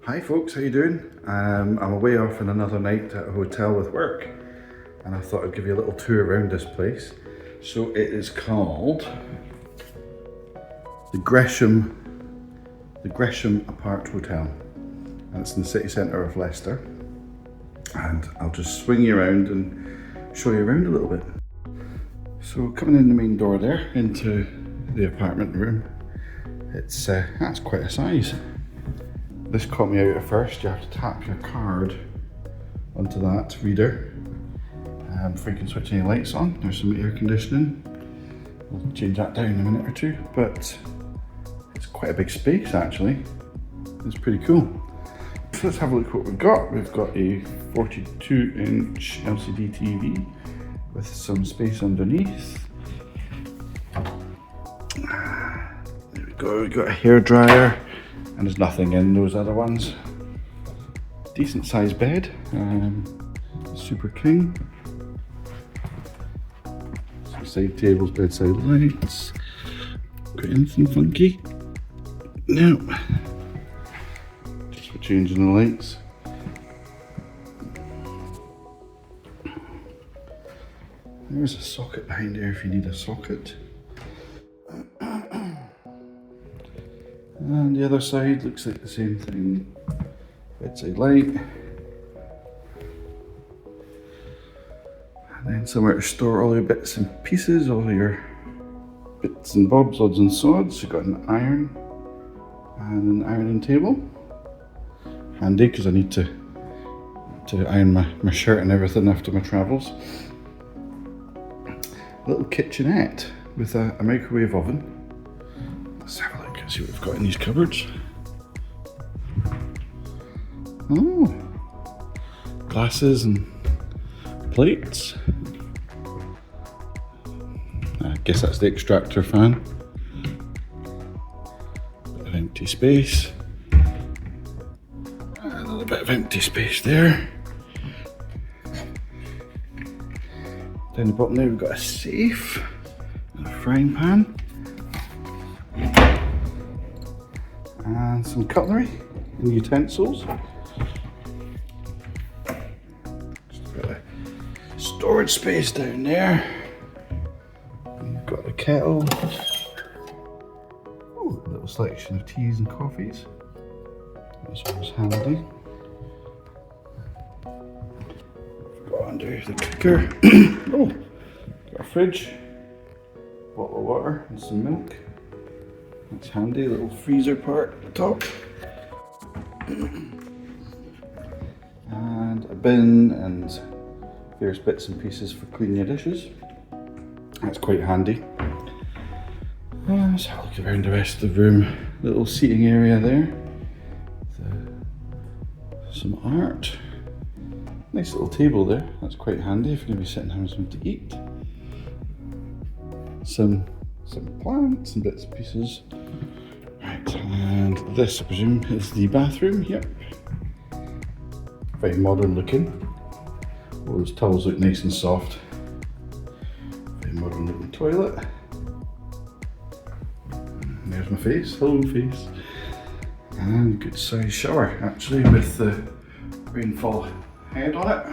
Hi folks, how you doing? I'm away off on another night at a hotel with work, and I thought I'd give you a little tour around this place. So it is called the Gresham Aparthotel, and it's in the city centre of Leicester. And I'll just swing you around and show you around a little bit. So coming in the main door there into the apartment room, it's that's quite a size. This caught me out at first. You have to tap your card onto that reader before you can switch any lights on. There's some air conditioning. We'll change that down in a minute or two, but it's quite a big space actually. It's pretty cool. So let's have a look at what we've got. We've got a 42-inch LCD TV with some space underneath. There we go, we've got a hairdryer. And there's nothing in those other ones. Decent sized bed, super king. Some side tables, bedside lights. Got anything funky? No. Just for changing the lights. There's a socket behind there if you need a socket. And the other side looks like the same thing. Bedside light. And then somewhere to store all your bits and pieces, all your bits and bobs, odds and sods. You've got an iron and an ironing table. Handy because I need to iron my shirt and everything after my travels. A little kitchenette with a microwave oven. Let's have a look and see what we've got in these cupboards. Oh, glasses and plates. I guess that's the extractor fan. Bit of empty space. A little bit of empty space there. Down the bottom there we've got a safe and a frying pan. And some cutlery and utensils. Just a bit of storage space down there. You've got the kettle. Ooh, a little selection of teas and coffees. This one's handy. Got under the cooker. Oh, got a fridge, bottle of water and some milk. That's handy, little freezer part at the top. And a bin and various bits and pieces for cleaning your dishes. That's quite handy. Let's have a look around the rest of the room. Little seating area there. Some art. Nice little table there. That's quite handy if you're going to be sitting having something to eat. Some plants and bits and pieces. Right, and this I presume is the bathroom, yep. Very modern looking. All those towels look nice and soft. Very modern looking toilet. And there's my face, hello face. And good sized shower actually with the rainfall head on it.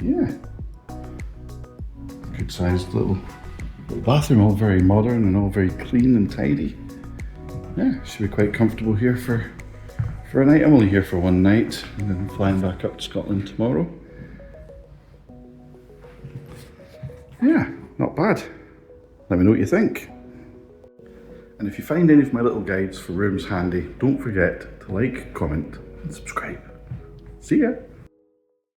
Yeah, good sized little bathroom, all very modern and all very clean and tidy. Yeah, should be quite comfortable here for a night. I'm only here for one night and then flying back up to Scotland tomorrow. Yeah, not bad. Let me know what you think. And if you find any of my little guides for rooms handy, don't forget to like, comment and subscribe. See ya!